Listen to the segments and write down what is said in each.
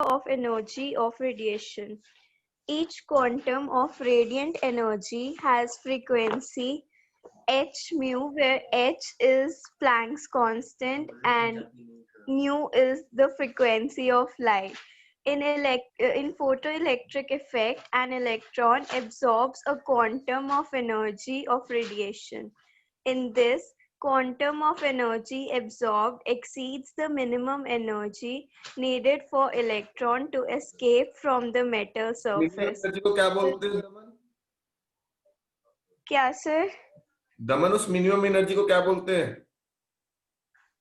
of energy of radiation. Each quantum of radiant energy has frequency h mu, where h is Planck's constant and mu is the frequency of light. In photoelectric effect, an electron absorbs a quantum of energy of radiation. In this, quantum of energy absorbed exceeds the minimum energy needed for electron to escape from the metal minimum surface. Energy को क्या बोलते हैं दमन? क्या sir? दमन उस minimum energy को क्या बोलते हैं?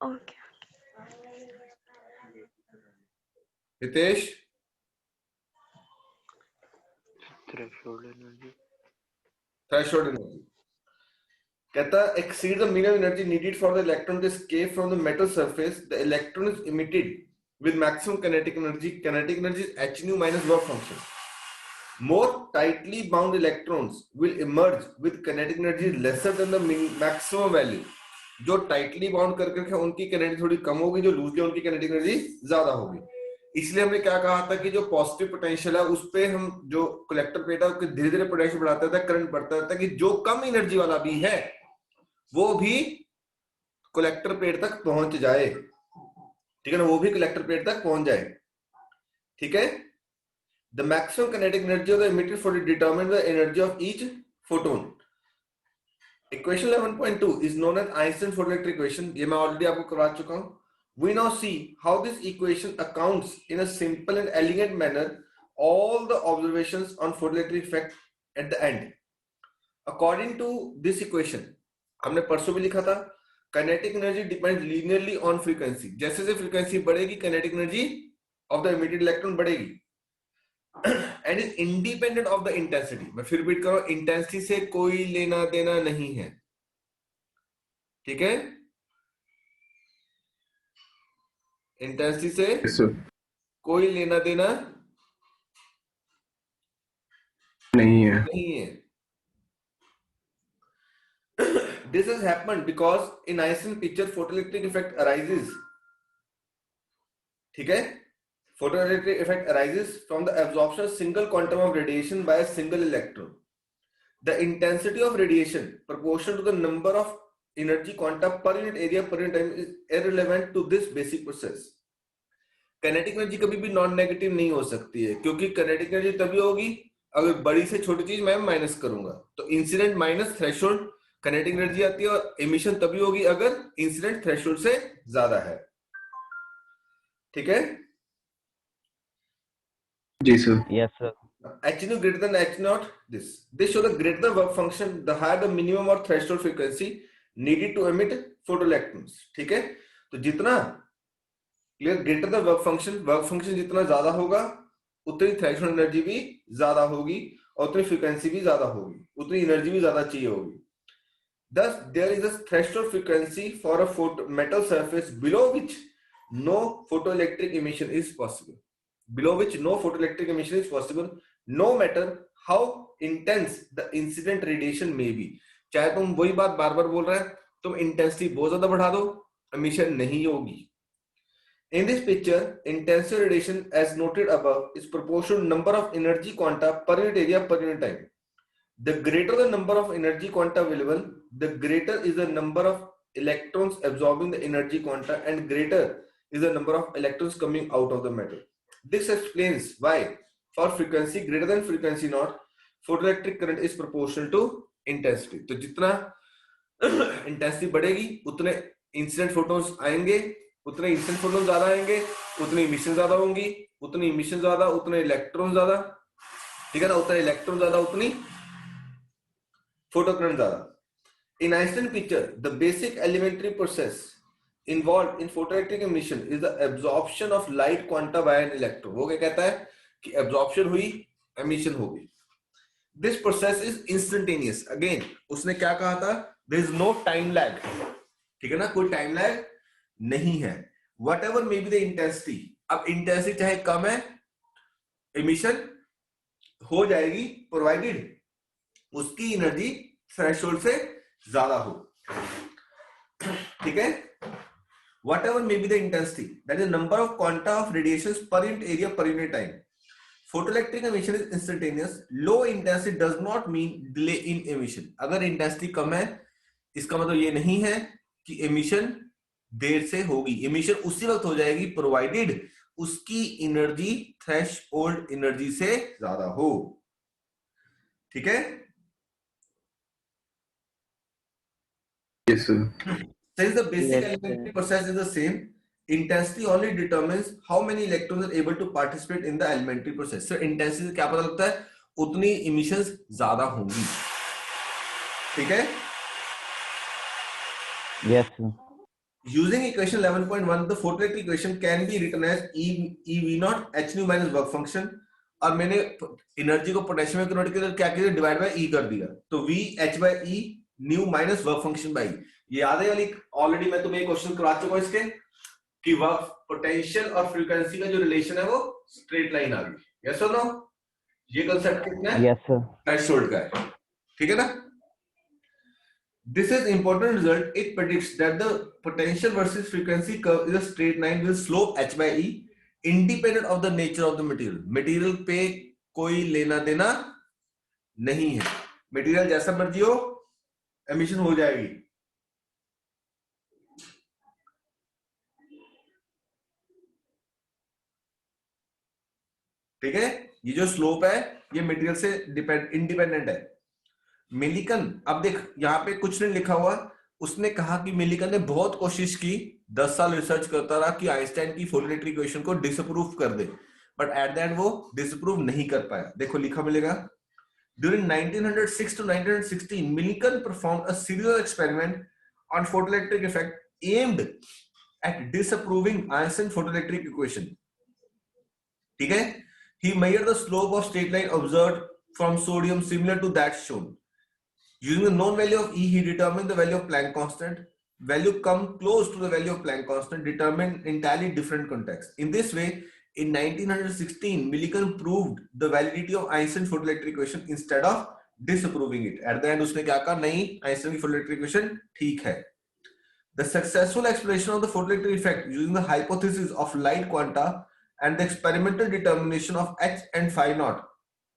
Okay. Hitesh? Threshold energy. Threshold energy कहता है exceed the minimum energy needed for the electron to escape from the metal surface. The electron is emitted with maximum kinetic energy. Kinetic energy is h nu minus work function. More tightly bound electrons will emerge with kinetic energy lesser than the maximum value. जो tightly bound करके रखे उनकी kinetic थोड़ी कम होगी, जो loosely उनकी kinetic energy ज्यादा होगी. इसलिए हमने क्या कहा था कि जो पॉजिटिव पोटेंशियल है उस पे हम जो कलेक्टर प्लेट है उसके धीरे धीरे पोटेंशियल बढ़ाते रहता है, करंट बढ़ता रहता है कि जो कम एनर्जी वाला भी है वो भी कलेक्टर प्लेट तक पहुंच जाए. ठीक है ना, वो भी कलेक्टर प्लेट तक पहुंच जाए. ठीक है. The maximum kinetic energy of the emitted photon determines the energy of each photon. Equation 11.2 is known as Einstein photoelectric equation. ये मैं ऑलरेडी आपको करवा चुका हूं. We now see how this equation accounts in a simple and elegant manner all the observations on photoelectric effect at the end. According to this equation, हमने परसों भी लिखा था, kinetic energy depends linearly on frequency. जैसे जैसे frequency बढ़ेगी kinetic energy of the emitted electron बढ़ेगी and is independent of the intensity. मैं फिर रिपीट कर रहा हूं, इंटेंसिटी से कोई लेना देना नहीं है. ठीक है, इंटेंसिटी से कोई लेना देना नहीं है. This has happened because in Einstein picture photoelectric effect arises. ठीक है, photoelectric effect arises from the absorption of single quantum of radiation by a single electron. The intensity of radiation proportional to the number of energy quanta per unit area per unit time is irrelevant to this basic process. Kinetic energy कभी भी non negative नहीं हो सकती है, क्योंकि kinetic energy तभी होगी अगर बड़ी से छोटी चीज मैं माइनस करूंगा. तो incident minus threshold kinetic energy आती है, और एमिशन तभी होगी अगर इंसिडेंट थ्रेशोल्ड से ज्यादा है. ठीक है जी sir. Yes, sir. h nu greater than h naught. This shows the greater the work function, the higher the minimum or threshold frequency needed to emit photoelectrons. ठीक है, तो जितना clear greater the work function जितना ज्यादा होगा उतनी threshold energy भी ज्यादा होगी और उतनी फ्रीक्वेंसी भी ज्यादा होगी, उतनी एनर्जी भी ज्यादा चाहिए होगी. Thus, there is a threshold frequency for a metal surface below which no photoelectric emission is possible. No matter how intense the incident radiation may be. चाहे तुम वही बात बार बार बोल रहे हैं, तुम इंटेंसिटी बहुत ज्यादा बढ़ा दो, emission नहीं होगी. In this picture, intensive radiation as noted above is proportional to number of energy quanta per unit area per unit time. The greater the number of energy quanta available, the greater is the number of electrons absorbing the energy quanta and greater is the number of electrons coming out of the metal. This explains why for frequency greater than frequency naught, photoelectric current is proportional to intensity. तो जितना intensity बढ़ेगी उतने incident photons आएंगे, उतने incident photons ज्यादा आएंगे, उतनी emission ज्यादा होंगी, उतनी emission ज्यादा, उतने electron ज्यादा. ठीक है ना, उतने electron ज्यादा, उतनी photocurrent ज्यादा. In Einstein picture, the basic elementary process involved in photoelectric emission is the absorption of light quanta by an electron. वो क्या कहता है कि absorption हुई, emission होगी. This process is instantaneous. Again, उसने क्या कहा था? There is no time lag. ठीक है ना, कोई time lag नहीं है. Whatever may be the intensity. अब intensity चाहे कम है, emission हो जाएगी, provided उसकी एनर्जी थ्रेशोल्ड से ज्यादा हो. ठीक है, whatever may be the intensity, that is number of quanta of radiations per unit area per unit time. Photoelectric emission is instantaneous. Low intensity does not mean delay in emission. अगर intensity कम है इसका मतलब ये नहीं है कि emission देर से होगी. emission उसी वक्त हो जाएगी प्रोवाइडेड उसकी एनर्जी थ्रेशोल्ड एनर्जी से ज्यादा हो. ठीक है. Yes, sir. Since the basic Yes, elementary sir. process is the same, intensity only determines how many electrons are able to participate in the elementary process. So intensity से क्या पता लगता है? उतनी emissions ज्यादा होंगी. ठीक है? Yes, sir. Using equation 11.1, the photoelectric equation can be written as EV naught h nu minus work function. और मैंने एनर्जी को पोटेंशियम में कन्वर्ट किया क्या किया डिवाइड बाय ई कर दिया. तो V h by E new minus work function by. ये याद है वाली ऑलरेडी मैं तुम्हें क्वेश्चन करा चुका हूं इसके कि वर्क पोटेंशियल और फ्रीक्वेंसी का जो रिलेशन है वो स्ट्रेट लाइन आ गई. यस और नो? ये कांसेप्ट कितना है? Yes, sir. थ्रेशोल्ड का है. ठीक है ना? This is important result. It predicts that the potential versus frequency curve is a straight line with slope h by E independent of the nature of the material. Material पे कोई लेना देना नहीं है. Material जैसा मर्जी हो emission हो जाएगी. ठीक है. ये जो स्लोप है ये मटेरियल से इंडिपेंडेंट है. मिलिकन, अब देख यहाँ पे कुछ नहीं लिखा हुआ. उसने कहा कि मिलिकन ने बहुत कोशिश की 10 साल रिसर्च करता रहा कि आइंस्टाइन की फोटोइलेक्ट्रिक इक्वेशन को डिसअप्रूव कर दे, बट एट द एंड वो डिसअप्रूव नहीं कर पाया. देखो लिखा मिलेगा. During 1906 to 1916, Millikan performed a series of experiments on photoelectric effect aimed at disapproving Einstein's photoelectric equation. ठीक है. He measured the slope of straight line observed from sodium similar to that shown. Using the known value of E, he determined the value of Planck constant. Value come close to the value of Planck constant, determined entirely different context. In this way, in 1916, Millikan proved the validity of Einstein's photoelectric equation instead of disapproving it. At the end, उसने क्या कहा? नहीं, Einstein की photoelectric equation ठीक है. The successful exploration of the photoelectric effect using the hypothesis of light quanta and the experimental determination of h and phi naught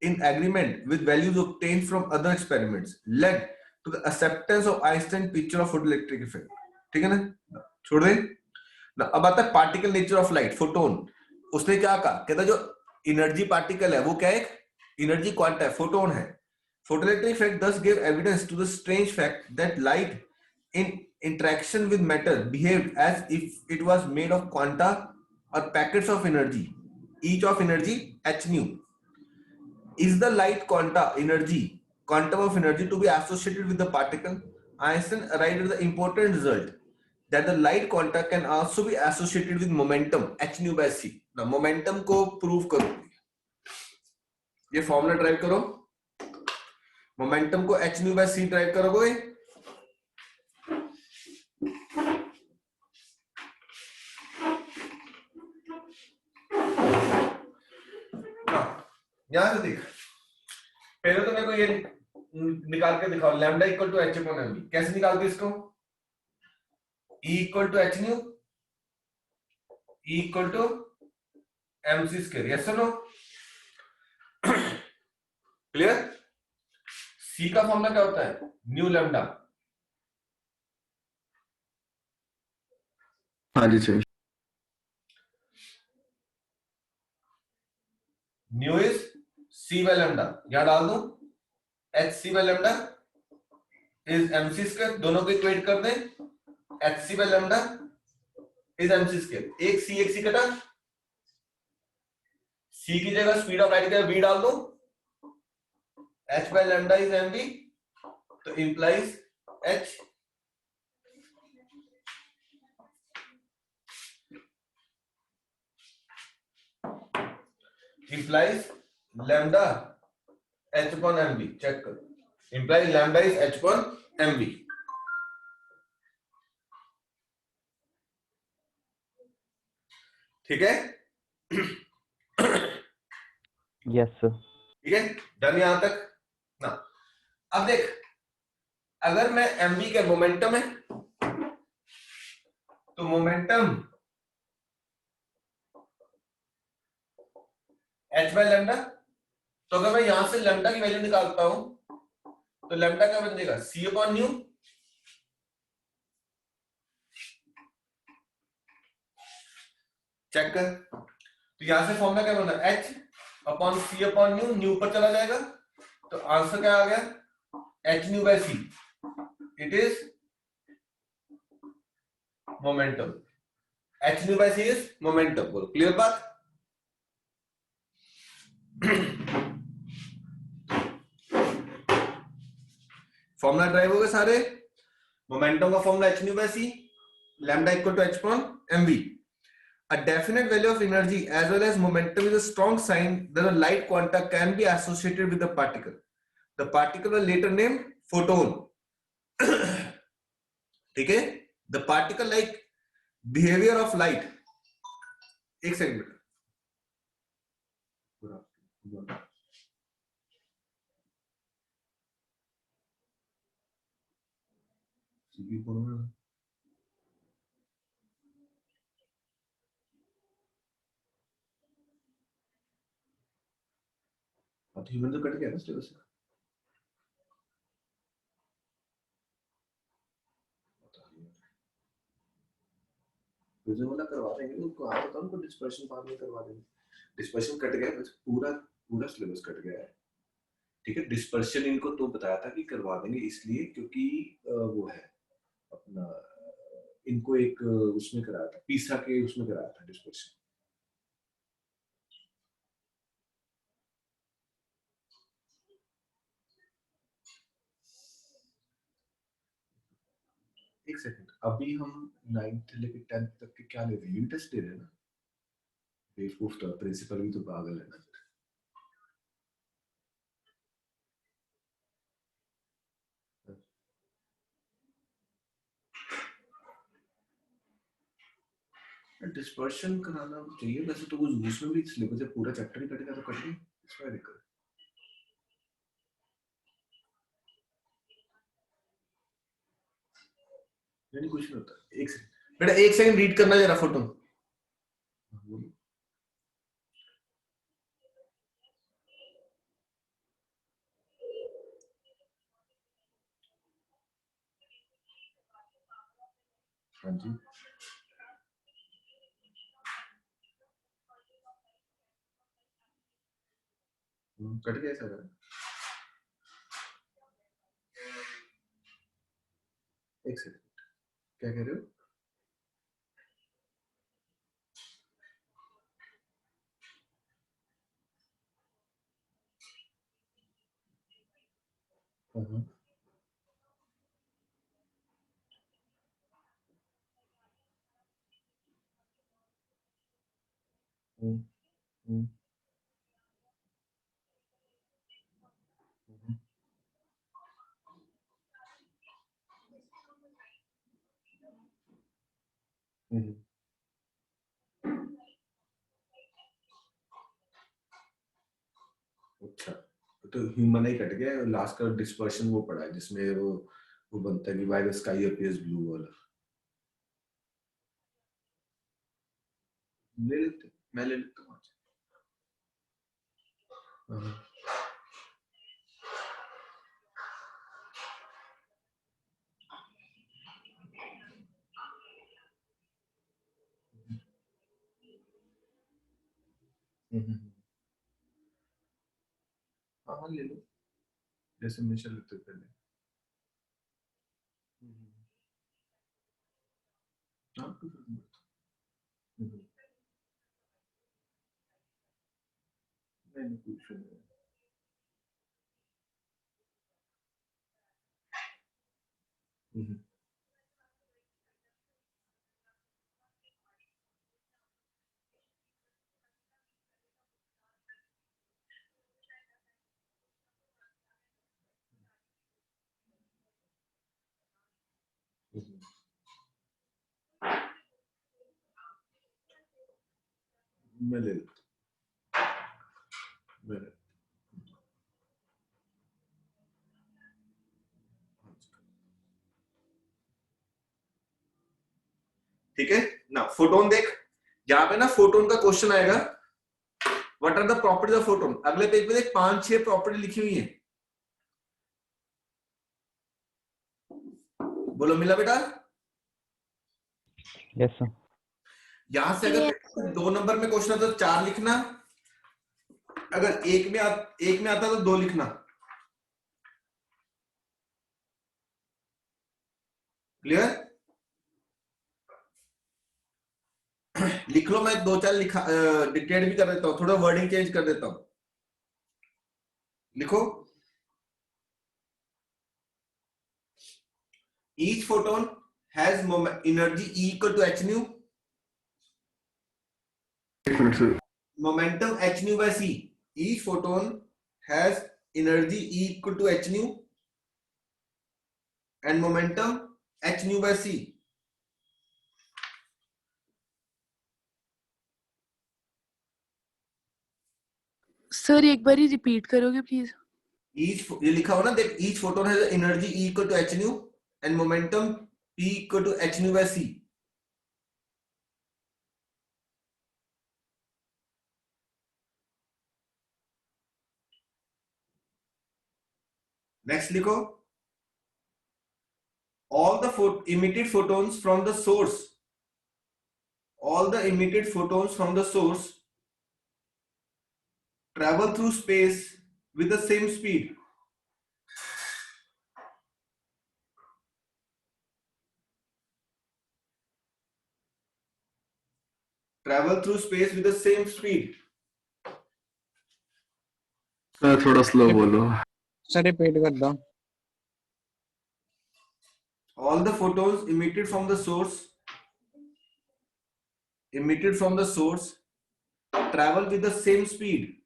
in agreement with values obtained from other experiments led to the acceptance of Einstein's picture of photoelectric effect. ठीक है ना? छोड़ दे ना. अब आता है particle nature of light, photon. उसने क्या कहा? कहता जो एनर्जी पार्टिकल है वो क्या है? एनर्जी क्वांटा है, फोटोन है. Photoelectric effect thus gave evidence to the strange fact that light in interaction with matter behaved as if it was made of quanta or packets of energy, each of energy h nu. Is the light quantum of energy to be associated with the particle? Einstein arrived at the important result that the light quanta can also be associated with momentum h nu by c. Now momentum को prove करो. ये formula drive करो. Momentum को h nu by c drive करोगे. यहां से देख. पहले तो मेरे को ये निकाल के दिखाओ. Lambda equal to H upon M. कैसे निकालते इसको? E equal to H nu, E equal to M C square. Yes और नो? क्लियर? सी का फॉर्मूला क्या होता है? Nu lambda. हाँ जी sir. Nu is C by lambda. यहां डाल दूं H C by lambda is M C square. दोनों को इक्वेट कर दें. H C by lambda is M C square. एक सी कटा. सी की जगह स्पीड ऑफ लाइट का वी डाल दो. h by lambda is mv, तो implies h implies lambda h upon mv. Check करो. implies lambda is h upon mv. ठीक है? Yes, sir. ठीक है. डन यहां तक ना. अब देख, अगर मैं mv के मोमेंटम है तो मोमेंटम h बाय लैम्डा। तो अगर मैं यहां से लैम्डा की वैल्यू निकालता हूं तो लैम्डा क्या बन जाएगा, c अपॉन न्यू। चेक कर, तो यहां से फॉर्मूला क्या बना, h upon c upon nu, nu पर चला जाएगा तो आंसर क्या आ गया, h nu by c। It is momentum, h nu by c is momentum. बोलो क्लियर बात। फॉर्मूला ड्राइव हो गए सारे। मोमेंटम का formula h nu by c, lambda equal to h upon mv। A definite value of energy as well as momentum is a strong sign that a light quanta can be associated with the particle. The particle was later named photon. ठीक है, the particle like behavior of light. एक second बेटा, human तो cut गया ना syllabus से। मुझे बोला करवा देंगे, उनको आ बताओ, उनको डिस्पर्शन बाद में करवा देंगे। डिस्पर्शन कट गया, बस पूरा पूरा सिलेबस कट गया है। ठीक है, डिस्पर्शन इनको तो बताया था कि करवा देंगे, इसलिए क्योंकि वो है अपना, इनको एक उसमें कराया था, पीसा के उसमें कराया था डिस्पर्शन। एक सेकंड, अभी हम 9th लेके 10th तक के क्या ले रहे हैं, यूनिट टेस्ट ले रहे हैं ना। बेवकूफ, तो प्रिंसिपल भी तो पागल है ना। डिस्पर्शन कराना चाहिए वैसे तो, कुछ उसमें भी सिलेबस है, पूरा चैप्टर ही कटेगा तो कट गई, इसमें दिक्कत। नहीं कुछ नहीं होता। एक सेकंड बेटा, एक सेकंड रीड करना जरा फोटो। हाँ जी, कट गया सारा। एक सेकंड, क्या कह रहे हो। हाँ, हम्म, हम्म, हम्म, हम्म। अच्छा, तो ह्यूमन ही कट गया, लास्ट का डिस्पर्शन वो पड़ा है जिसमें वो बनता है कि why the sky appears blue वाला। ले लेते, मैं ले लेता हूँ आज। हाँ, हाँ, ले लो, जैसे हमेशा लेते पहले। हाँ, तो नहीं कुछ नहीं। मैं ले लेता हूँ, मैं ले- ठीक है ना। फोटोन देख, यहाँ पे ना फोटोन का क्वेश्चन आएगा, what are the properties of photon. अगले पेज पे देख 5-6 प्रॉपर्टी लिखी हुई है। बोलो मिला बेटा? Yes, sir. यहां से अगर 2 नंबर में क्वेश्चन आता तो 4 लिखना, अगर एक में आता तो 2 लिखना। क्लियर? लिख लो, मैं 2-4 लिखा डिक्टेट भी कर देता हूं, थोड़ा वर्डिंग चेंज कर देता हूं। लिखो, each photon has energy E equal to h nu, एक minute sir. momentum h nu by c. Each photon has energy E equal to h nu and momentum h nu by c. Sir एक बार ही repeat करोगे please? ये लिखा हो ना देख, each photon has energy E equal to h nu and momentum P equal to h nu by c. Next लिखो, all the emitted photons from the source, all the emitted photons from the source travel through space with the same speed. Travel through space with the same speed. Sir थोड़ा slow बोलो। Sir repeat कर दो। All the photons emitted from the source travel with the same speed.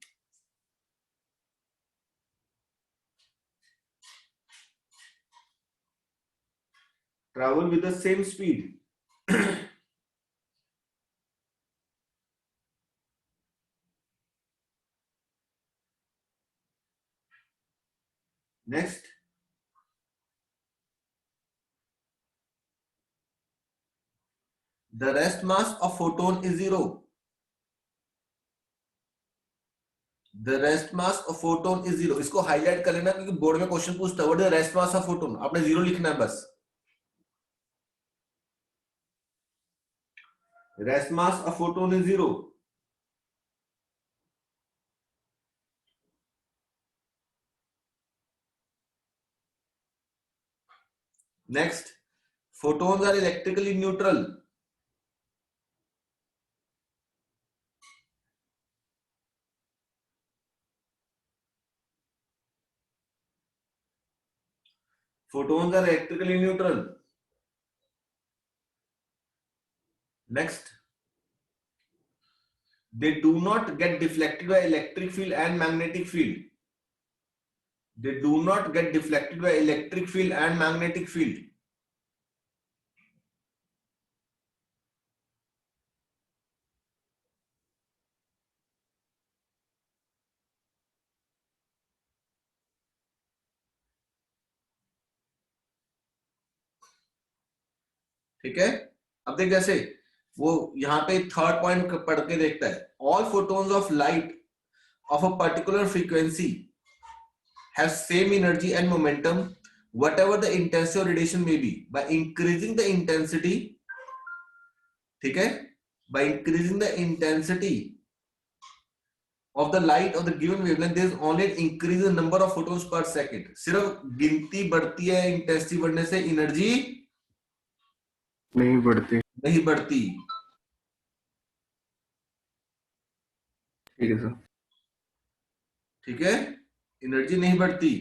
Travel with the same speed. Next, the rest mass of photon is 0. The rest mass of photon is 0. इसको highlight कर लेना क्योंकि board में question पूछता है, what is the rest mass of photon, आपने 0 लिखना है बस। Rest mass of photon is 0. Next, photons are electrically neutral. Photons are electrically neutral. Next, they do not get deflected by electric field and magnetic field. They do not get deflected by electric field and magnetic field. ठीक है, अब देख जैसे वो यहाँ पे third point पढ़ के देखता है, all photons of light of a particular frequency have same energy and momentum whatever the intensity of radiation may be. By increasing the intensity, ठीक है, by increasing the intensity of the light of the given wavelength, there is only an increase in number of photons per second. सिर्फ गिनती बढ़ती है, intensity बढ़ने से energy नहीं बढ़ती। नहीं बढ़ती। ठीक है सर। ठीक है, एनर्जी नहीं बढ़ती।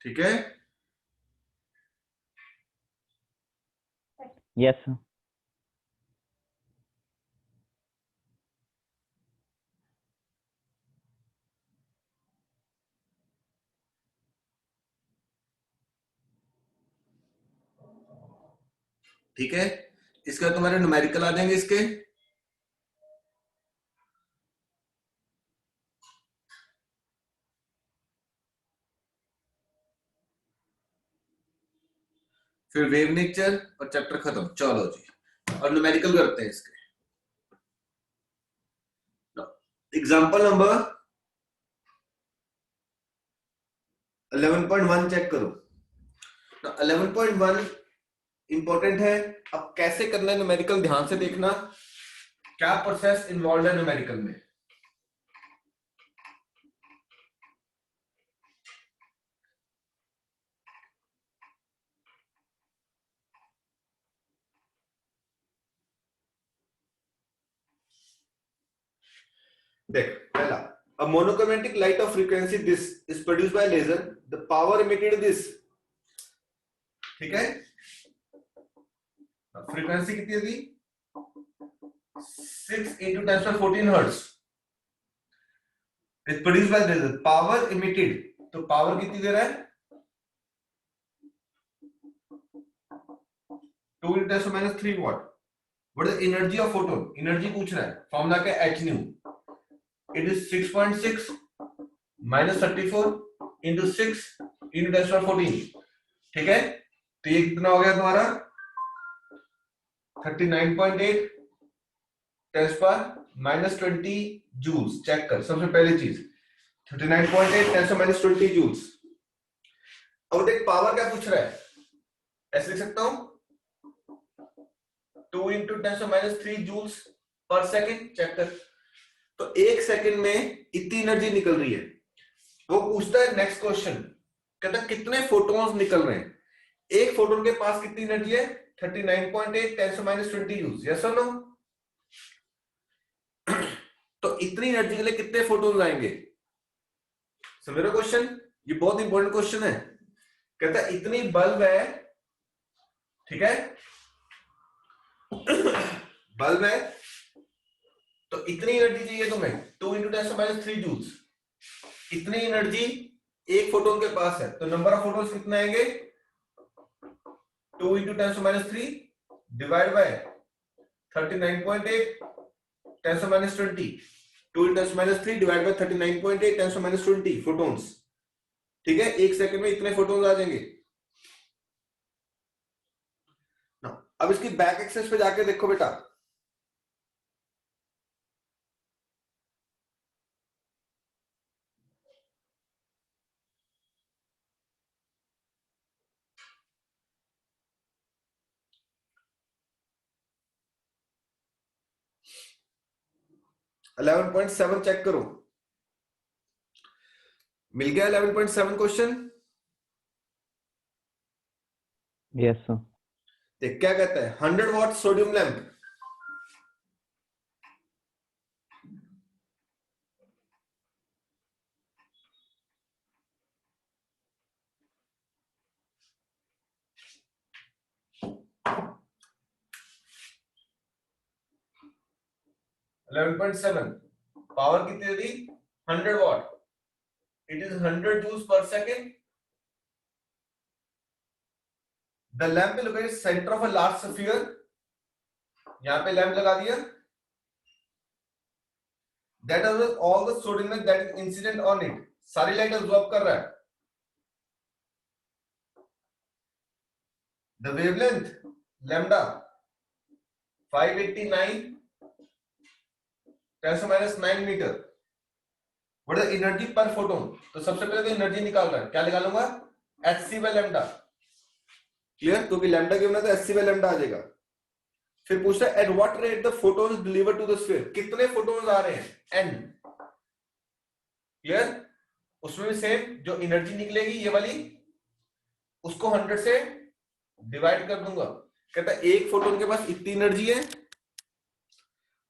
ठीक है, Yes, sir. ठीक है, इसका तुम्हारे न्यूमेरिकल आ जाएंगे इसके। फिर वेव नेचर और चैप्टर खत्म। चलो जी, और न्यूमेरिकल करते हैं इसके। एग्जांपल नंबर 11.1 चेक करो। 11.1 इंपॉर्टेंट है। अब कैसे करना है न्यूमेरिकल, ध्यान से देखना क्या प्रोसेस इन्वॉल्व है न्यूमेरिकल में। देख, पहला, a monochromatic light of frequency this is produced by laser, the power emitted this, ठीक है, फ्रीक्वेंसी कितनी थी 6 into 10⁻14 hertz, is produced by laser, power emitted, तो पावर कितनी दे रहा है 2 into 10⁻³ watt. What is the energy of photon? Energy पूछ रहा है, फॉर्मूला क्या है, h nu. It is 6.6 minus 34 into 6 into 10⁻14. ठीक है, तो ये कितना हो गया तुम्हारा 39.8 10⁻⁻20 जूल्स। चेक कर सबसे पहली चीज 39.8 10⁻⁻20 जूल्स। अब देख पावर क्या पूछ रहा है, ऐसे लिख सकता हूं 2 into 10⁻³ joules per second. Check कर, तो एक सेकंड में इतनी एनर्जी निकल रही है। वो पूछता है नेक्स्ट क्वेश्चन, कहता है कितने फोटॉन्स निकल रहे हैं, एक फोटोन के पास कितनी एनर्जी है 39.8 10⁻20 जूल्स, यस और नो। तो इतनी एनर्जी के लिए कितने फोटोन्स आएंगे, समझ रहे हो क्वेश्चन, ये बहुत इंपॉर्टेंट क्वेश्चन है। कहता है इतनी बल्ब है, ठीक है बल्ब है, तो इतनी एनर्जी चाहिए तुम्हें 2 into 10⁻³ जूल्स। इतनी एनर्जी एक फोटोन के पास है, तो नंबर ऑफ फोटोन्स कितने आएंगे 2 into 10⁻³ divide by 39.8 10⁻20, 2 into 10⁻³ divide by 39.8 10⁻20 photons. ठीक है, एक सेकंड में इतने फोटोन्स आ जाएंगे ना। अब इसकी बैक एक्सेस पे जाके देखो बेटा, इलेवन 11.7 चेक करो, मिल गया 11.7 क्वेश्चन। Yes sir. देख क्या कहता है, 100 वॉट सोडियम लैंप, पावर कितनी थी 100 watt, it is 100 joules per second. The lamp is located centre of a large sphere, यहां पे लैंप लगा दिया, that is all the sodium that is incident on it, सारी लाइट अब्सॉर्ब कर रहा है। The wavelength lambda 589 10⁻⁹ metre. What is energy per photon, तो सबसे पहले तो एनर्जी निकाल रहा है, क्या निकालूंगा hc बाय लैम्डा, क्लियर, क्योंकि लैम्डा गिवन है तो hc बाय लैम्डा आ जाएगा। फिर पूछ रहा है at what rate the photons deliver to the sphere, कितने फोटोन्स आ रहे हैं n, क्लियर। उसमें भी सेम, जो एनर्जी निकलेगी ये वाली, उसको 100 से डिवाइड कर दूंगा। कहता है एक फोटोन के पास इतनी एनर्जी है,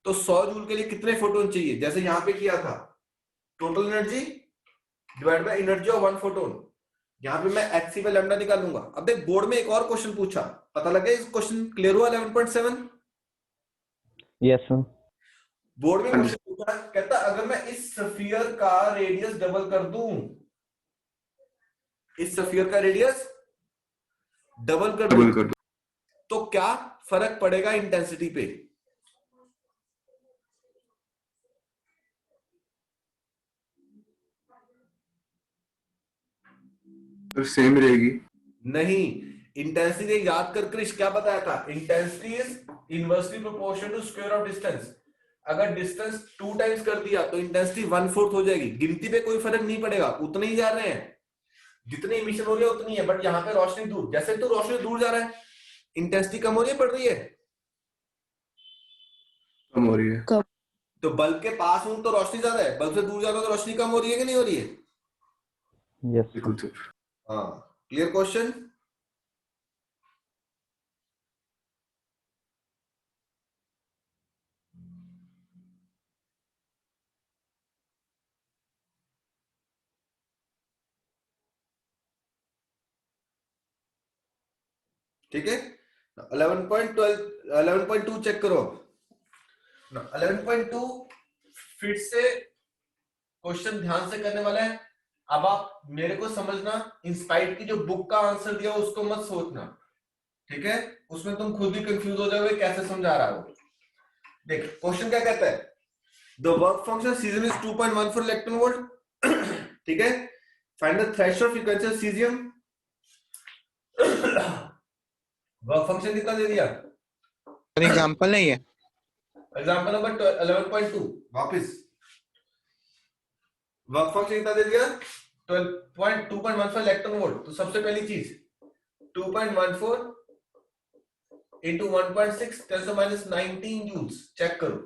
तो 100 जूल के लिए कितने फोटोन चाहिए, जैसे यहां पे किया था, total energy divide by energy of one photon. यहां पे मैं hc बाय लैम्डा निकालूंगा। अब देख बोर्ड में एक और क्वेश्चन पूछा, पता लगा इस क्वेश्चन क्लियर हुआ 11.7। Yes sir. बोर्ड में क्वेश्चन पूछा, कहता अगर मैं इस स्फीयर का रेडियस डबल कर दूं, इस स्फीयर का रेडियस डबल कर दूं, तो क्या फर्क पड़ेगा इंटेंसिटी पे? तो सेम रहेगी। नहीं, इंटेंसिटी याद कर क्रिश क्या बताया था? Intensity is inversely proportional to square of distance. अगर डिस्टेंस 2 टाइम्स कर दिया तो इंटेंसिटी 1/4 हो जाएगी। गिनती पे कोई फर्क नहीं पड़ेगा, उतने ही जा रहे हैं, जितनी इमिशन हो रही है उतनी है, बट यहाँ पे रोशनी दूर, जैसे तो रोशनी दूर जा रहा है इंटेंसिटी कम हो रही है, बढ़ रही है? कम हो रही है। कम। तो बल्ब के पास हूं तो रोशनी ज्यादा है, बल्ब से दूर जा रहा हूं तो रोशनी कम हो रही है कि नहीं हो रही है? Yes, sir. बिल्कुल सर। हाँ, क्लियर क्वेश्चन? ठीक है, 11.12 11.2 चेक करो। 11.2 फिर से क्वेश्चन ध्यान से करने वाला है। अब आप मेरे को समझना, इंस्पाइट की जो बुक का आंसर दिया उसको मत सोचना, ठीक है? उसमें तुम खुद ही कंफ्यूज हो जाओगे कैसे समझा रहा हो। देख क्वेश्चन क्या कहता है, the work function caesium is 2.14 electron volt, ठीक है? Find the threshold frequency of caesium. Work function कितना दे दिया? सर एग्जांपल नहीं है। एग्जांपल नंबर 11.2 वापस वर्क फंक्शन कितना दे दिया? 2.14 इलेक्ट्रॉन वोल्ट। तो सबसे पहली चीज 2.14 into 1.6 10 to minus 19 joules check करो।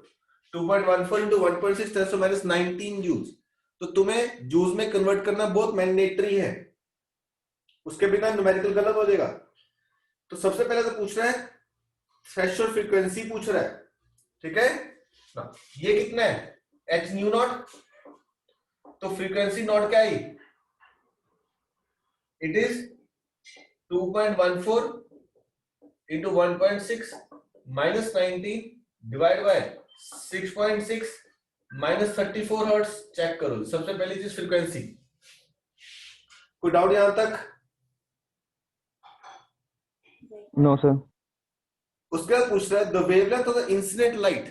2.14 into 1.6 10 to minus 19 जूल्स। तो तुम्हें जूल्स में कन्वर्ट करना बहुत मैंडेटरी है, उसके बिना न्यूमेरिकल गलत हो जाएगा। तो सबसे पहले तो पूछ रहा है थ्रेशोल्ड फ्रीक्वेंसी पूछ रहा है, ठीक है? ये कितना है? h nu nought. तो फ्रीक्वेंसी नॉट क्या आई? It is 2.14 into 1.6 minus 19 divide by 6.6 minus 34 hertz. Check करो सबसे पहली चीज फ्रीक्वेंसी। कोई डाउट यहां तक? No, sir. उसके बाद पूछ रहा है the wavelength of the incident light.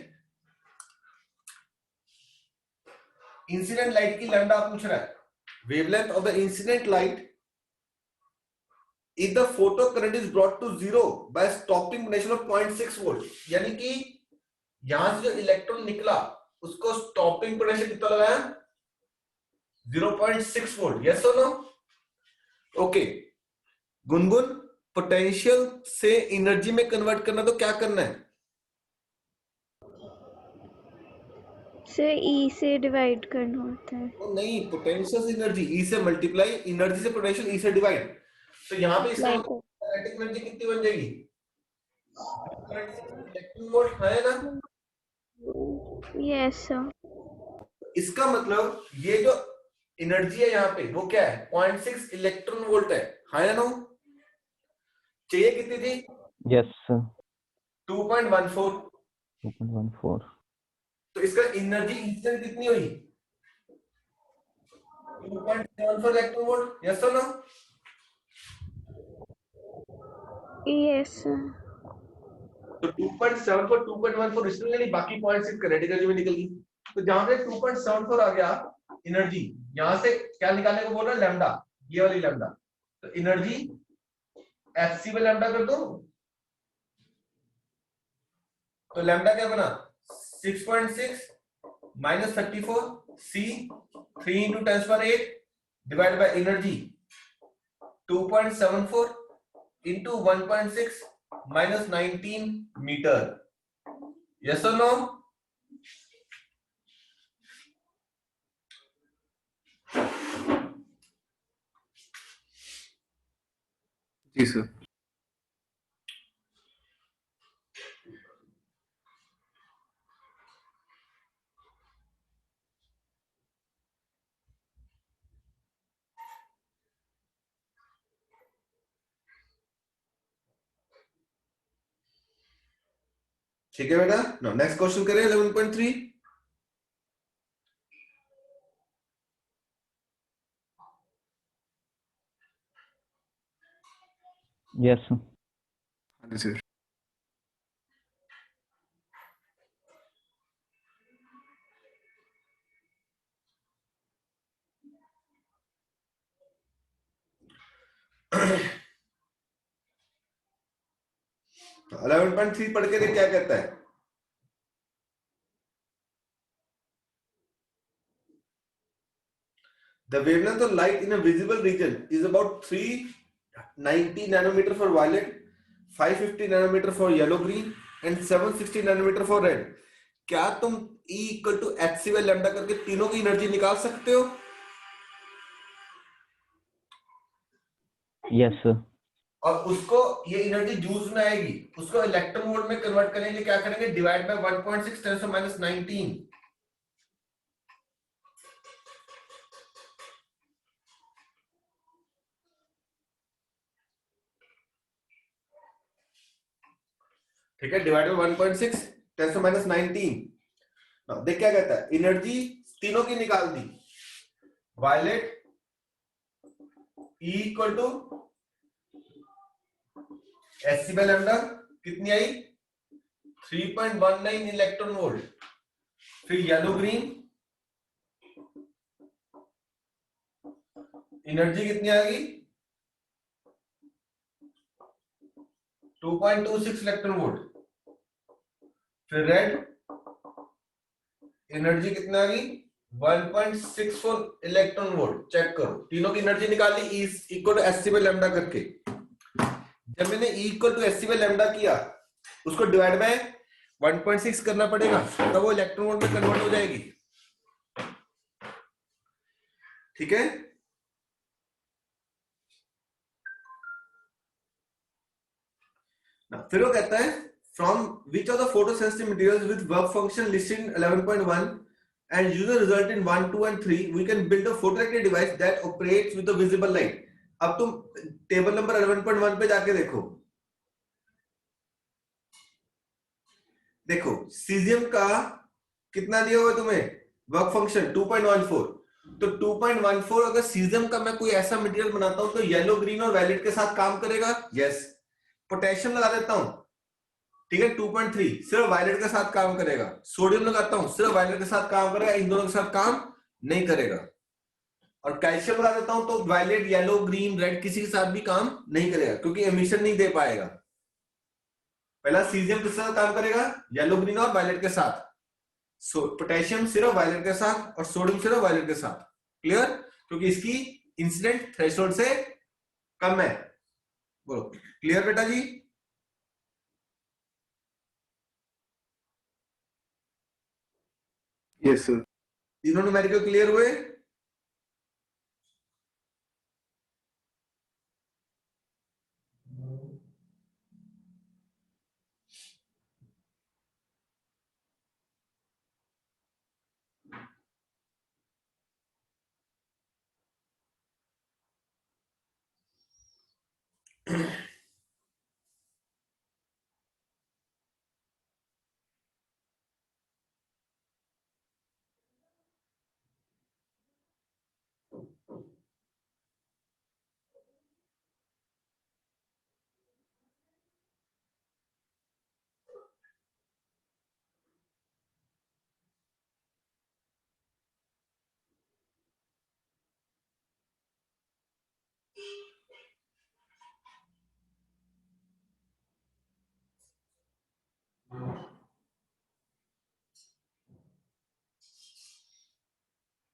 Incident light की लैम्डा पूछ रहा है। Wavelength of the incident light if the photo current is brought to zero by stopping potential of 0.6 volt, यानी कि यहां से जो इलेक्ट्रॉन निकला उसको स्टॉपिंग पोटेंशियल कितना लगाया? 0.6 वोल्ट। यस और नो? ओके गुनगुन, पोटेंशियल से एनर्जी में कन्वर्ट करना तो क्या करना है? से ई से डिवाइड करना होता है। तो नहीं, पोटेंशियल से एनर्जी ई से मल्टीप्लाई, एनर्जी से पोटेंशियल ई से डिवाइड। तो यहाँ पे इसका मतलब काइनेटिक एनर्जी कितनी बन जाएगी? इलेक्ट्रॉन वोल्ट है ना? Yes sir. इसका मतलब ये जो एनर्जी है यहाँ पे वो क्या है? 0.6 इलेक्ट्रॉन वोल्ट है, या नो? चाहिए कितनी थी? Yes, sir. 2.14। 2.14. तो इसका एनर्जी इंस्टेंट कितनी हुई? 2.74 इलेक्ट्रॉन वोल्ट। यस और नो? Yes sir. तो 2.74 2.14 इसमें नहीं, बाकी 0.6 किनेटिक एनर्जी में निकल गई। तो जहां पे 2.74 आ गया एनर्जी, यहां से क्या निकालने को बोल रहा है? लैम्डा, ये वाली लैम्डा। तो एनर्जी एफसी में लैम्डा कर दो, तो लैम्डा क्या बना? 6.6 minus 34 c 3 into 10 power 8 divided by energy 2.74 into 1.6 minus 19 meter. Yes or no? जी सर। ठीक है बेटा। नाउ नेक्स्ट क्वेश्चन करें 11.3। Yes, sir. हाँ जी सर। 11.3 पढ़ के देख क्या कहता है। The wavelength of light in a visible region is about 390 nanometer for violet, 550 nanometer for yellow green and 760 nanometer for red. क्या तुम E equal to H C by lambda करके तीनों की एनर्जी निकाल सकते हो? Yes, sir. और उसको ये एनर्जी जूल्स में आएगी, उसको इलेक्ट्रॉन वोल्ट में कन्वर्ट करेंगे, क्या करेंगे, डिवाइड बाय 1.6 10 to minus 19. ठीक है, डिवाइड बाय 1.6 10 to minus 19. देख क्या कहता है, एनर्जी तीनों की निकाल दी। Violet E equal to H C by lambda कितनी आई, 3.19 इलेक्ट्रॉन वोल्ट। फिर येलो ग्रीन एनर्जी कितनी आ गई, 2.26 इलेक्ट्रॉन वोल्ट। फिर रेड एनर्जी कितना आ गई, 1.64 इलेक्ट्रॉन वोल्ट। चेक करो, तीनों की एनर्जी निकाली E equal to H C by lambda करके। जब मैंने E equal to H C by lambda किया, उसको डिवाइड बाय 1.6 करना पड़ेगा, तब वो इलेक्ट्रॉन वोल्ट में कन्वर्ट हो जाएगी। ठीक है, फिर वो कहता है from which of the photosensitive materials with work function listed in 11.1 and use the result in 1 2 and 3 we can build a photoelectric device that operates with the visible light. अब तुम टेबल नंबर 11.1 पे जाके देखो, देखो caesium का कितना दिया हुआ है तुम्हें, वर्क फंक्शन 2.14। तो 2.14 अगर सीजियम का मैं कोई ऐसा मटेरियल बनाता हूं तो येलो ग्रीन और वायलेट के साथ काम करेगा, यस। पोटेशियम लगा देता हूं, ठीक है, 2.3 सिर्फ वायलेट के साथ काम करेगा। सोडियम लगाता हूं, सिर्फ वायलेट के साथ काम करेगा, इन दोनों के साथ काम नहीं करेगा। और कैल्शियम लगा देता हूं तो वायलेट येलो ग्रीन रेड किसी के साथ भी काम नहीं करेगा, क्योंकि एमिशन नहीं दे पाएगा। पहला सीजियम किसके साथ काम करेगा, येलो ग्रीन और वायलेट के साथ। पोटेशियम सिर्फ वायलेट के साथ और सोडियम सिर्फ वायलेट के साथ। क्लियर, क्योंकि इसकी इंसिडेंट थ्रेशोल्ड से कम है। बोलो क्लियर बेटा जी। Yes sir. तीनों न्यूमेरिकल क्लियर हुए।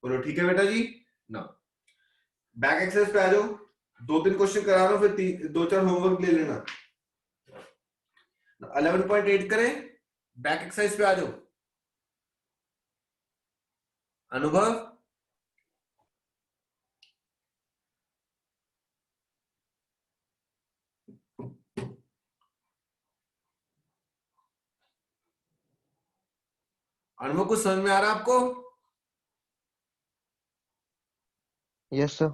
बोलो ठीक है बेटा जी ना। बैक एक्सरसाइज पे आ जाओ, 2-3 क्वेश्चन करा रहा हूं, फिर 2-4 होमवर्क ले लेना। 11.8 करें, बैक एक्सरसाइज पे आ जाओ। अनुभव अनुभव कुछ समझ में आ रहा है आपको? Yes sir.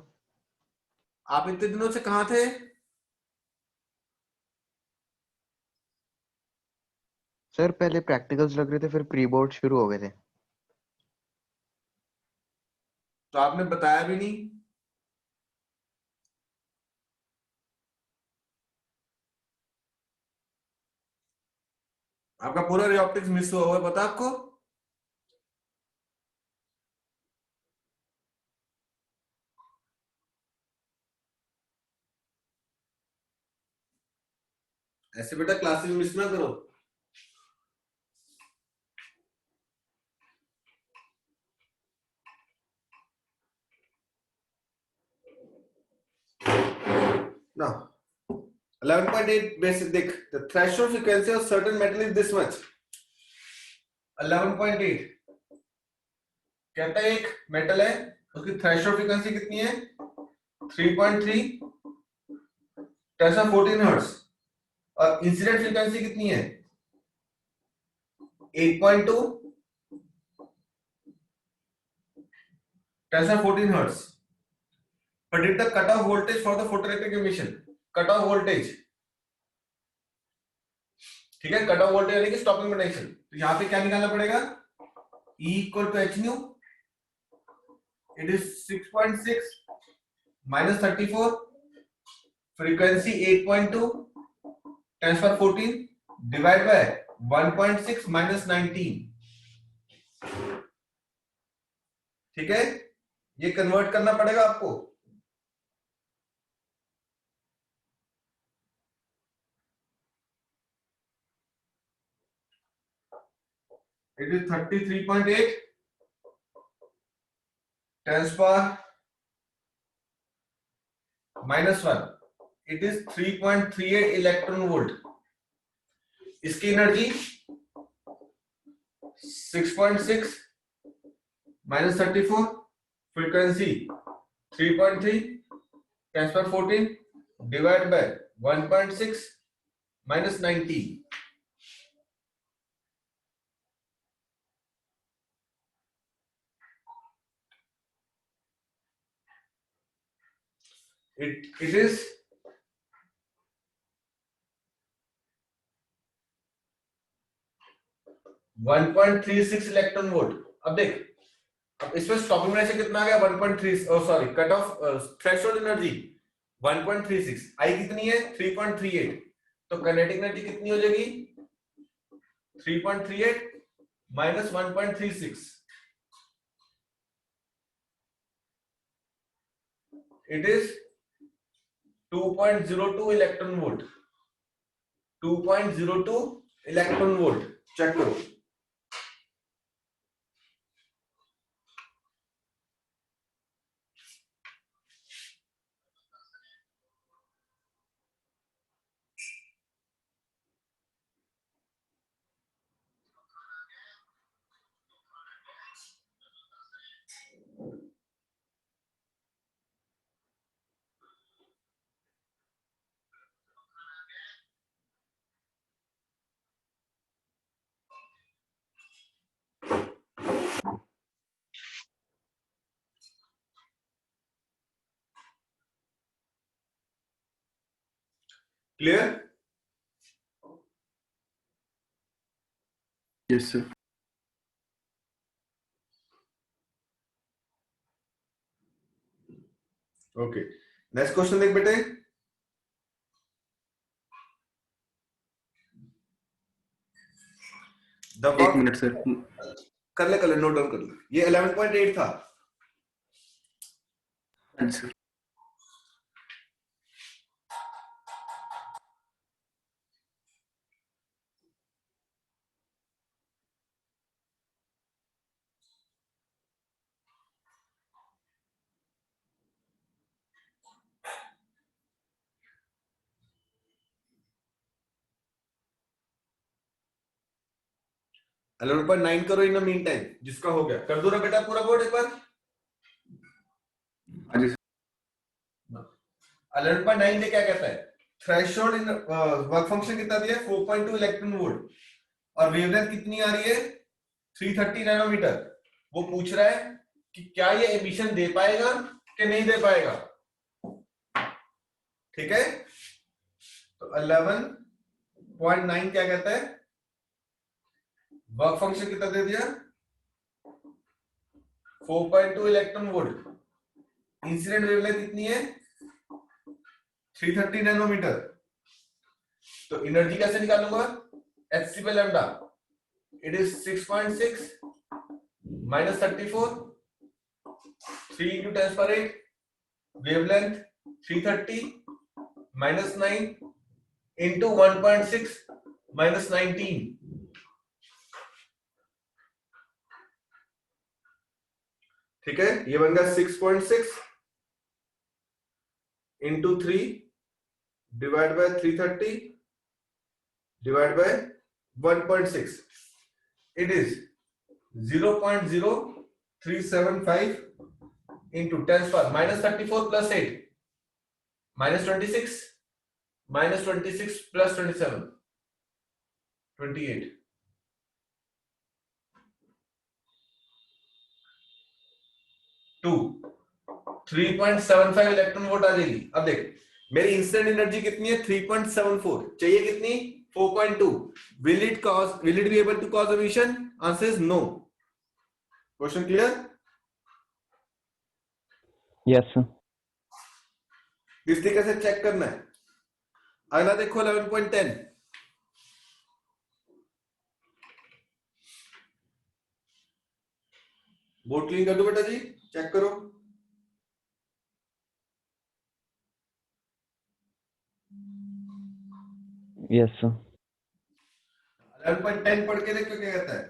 आप इतने दिनों से कहां थे? सर पहले प्रैक्टिकल्स लग रहे थे, फिर प्री बोर्ड शुरू हो गए थे। तो आपने बताया भी नहीं। आपका पूरा रिऑप्टिक्स मिस हुआ है, पता आपको? ऐसे बेटा क्लासेस मिस ना करो। Now 11.8 basic देख, the threshold frequency of certain metal is this much. 11.8 कहता है एक मेटल है, उसकी थ्रेशोल्ड फ्रीक्वेंसी कितनी है 3.3 टेस्ला 14 हर्ट्ज, और इंसिडेंट फ्रीक्वेंसी कितनी है 8.2 Tesla 14 hertz. predict the cutoff voltage for the photoelectric emission। cutoff voltage, ठीक है, कट ऑफ वोल्टेज यानी कि स्टॉपिंग पोटेंशियल। तो यहां पे क्या निकालना पड़ेगा, E equal to H nu, it is 6.6 minus 34, frequency 8.2 10 पर 14 डिवाइड बाय 1.6 माइनस 19। ठीक है, ये कन्वर्ट करना पड़ेगा आपको। It is 33.8 10 power minus 1. It is 3.38 electron volt. इसकी एनर्जी 6.6 minus 34, फ्रीक्वेंसी 3.3 10 पर 14 divide by 1.6 minus 19। It is 1.36 electron volt. अब देख, अब इसमें स्टॉपिंग पोटेंशियल कितना आ गया 1.3, sorry cut off threshold energy 1.36, आई कितनी है 3.38, तो काइनेटिक एनर्जी कितनी हो जाएगी 3.38 minus 1.36, it is 2.02 electron volt. 2.02 electron volt, check करो। Clear? Yes sir. Okay, next question देख बेटे। एक मिनट सर, कर ले नोट डाउन कर ले। ये 11.8 था। हाँ जी सर। अलेवन पॉइंट 9 करो इन द मीन टाइम, जिसका हो गया कर दो ना बेटा पूरा बोर्ड एक बार। हाँ जी सर। 11.9 दे क्या कहता है, थ्रेशोल्ड इन वर्क फंक्शन कितना दिया है 4.2 इलेक्ट्रॉन वोल्ट, और वेवलेंथ कितनी आ रही है 330 नैनोमीटर। वो पूछ रहा है कि क्या ये एमिशन दे पाएगा कि नहीं दे पाएगा। ठीक है, तो 11.9 क्या कहता है, वर्क फंक्शन कितना दे दिया 4.2 इलेक्ट्रॉन वोल्ट, इंसिडेंट वेवलेंथ कितनी है 330 नैनोमीटर। तो एनर्जी कैसे निकालूंगा, hc पे lambda, it is 6.6 minus 34, 3 into 10 पर 8, वेवलेंथ 330 माइनस 9, इंटू 1.6 माइनस 19, ठीक है, ये बन गया 6.6 into 3 divide by 330 divide by 1.6, it is 0.0375 into 10 power minus 34 plus 8 minus 26 minus 26 plus 27 28 2 3.75 electron volt आ जाएगी। अब देख मेरी इंस्टेंट एनर्जी कितनी है 3.74, चाहिए कितनी 4.2। will it be able to cause emission? Answer is no. Question clear? Yes, sir. इस तरीके से चेक करना है। अगला देखो 11.10, बोर्ड क्लीन कर दो बेटा जी, चेक करो। Yes, sir. 11.10 पढ़ के देखो क्या कहता है।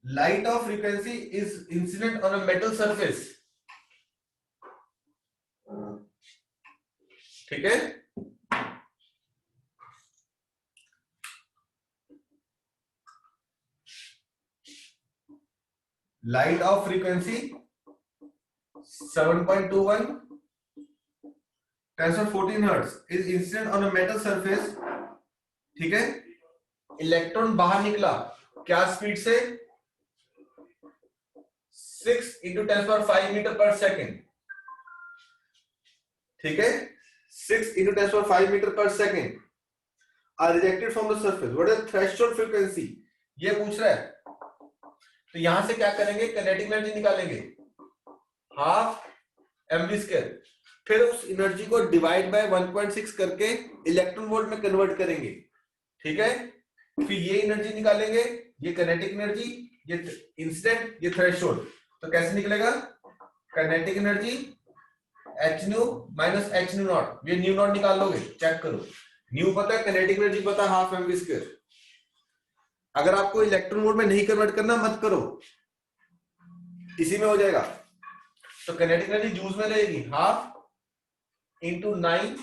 Light of frequency is incident on a metal surface, ठीक है। Light of frequency 7.21 10 14 hertz is incident on a metal surface, ठीक है। इलेक्ट्रॉन बाहर निकला क्या स्पीड से 6 into 10⁵ मीटर पर सेकेंड, ठीक है। 6 into 10⁵ metre per second are rejected from the surface, what is threshold frequency, ये पूछ रहा है। तो यहां से क्या करेंगे, काइनेटिक एनर्जी निकालेंगे हाफ mv², फिर उस एनर्जी को डिवाइड बाय 1.6 करके इलेक्ट्रॉन वोल्ट में कन्वर्ट करेंगे, ठीक है। फिर ये एनर्जी निकालेंगे, ये काइनेटिक एनर्जी, ये इंस्टेंट, ये थ्रेशोल्ड। तो कैसे निकलेगा, kinetic energy h new minus h nu not, ये न्यू नॉट निकाल लोगे, चेक करो। न्यू पता है, काइनेटिक एनर्जी पता है, हाफ mv²। अगर आपको इलेक्ट्रॉन वोल्ट में नहीं कन्वर्ट करना मत करो, इसी में हो जाएगा। तो काइनेटिक एनर्जी जूल्स में रहेगी हाफ इंटू 9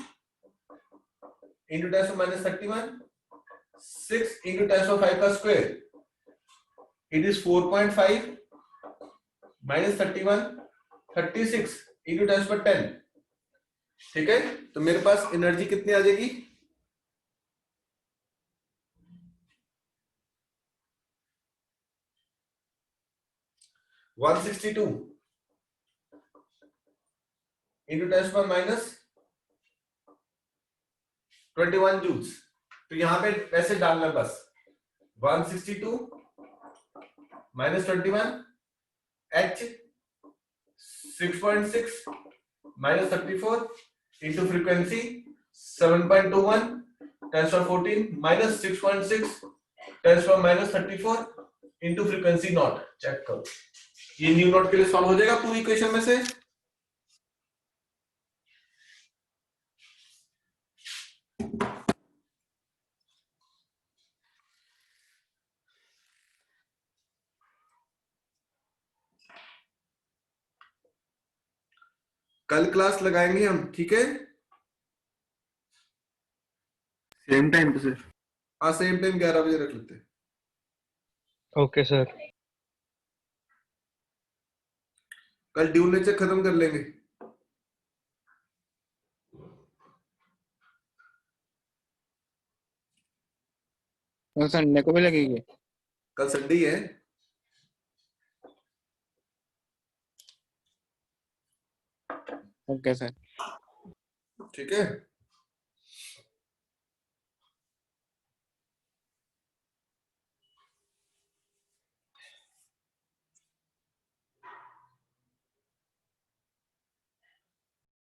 इंटू 10⁻31 6 इंटू 10⁵ का square, it is 4.5 minus 31 36 into 10⁻10, ठीक है। तो मेरे पास एनर्जी कितनी आ जाएगी, 162 इंटू 10⁻21 जूल्स। तो यहां पे वैसे डालना बस 162 minus 21 h 6.6 minus 34 into frequency 7.21 10⁻14 minus 6.6 10⁻34 into frequency not, check करो। ये न्यू नॉट के लिए सॉल्व हो जाएगा पूरी इक्वेशन में से। कल क्लास लगाएंगे हम, ठीक है। सेम टाइम पे सर। हाँ सेम टाइम 11 बजे रख लेते हैं। Okay sir. कल ड्यू नेचर खत्म कर लेंगे। संडे को भी लगेगी। कल संडे ही है। Okay sir. ठीक है।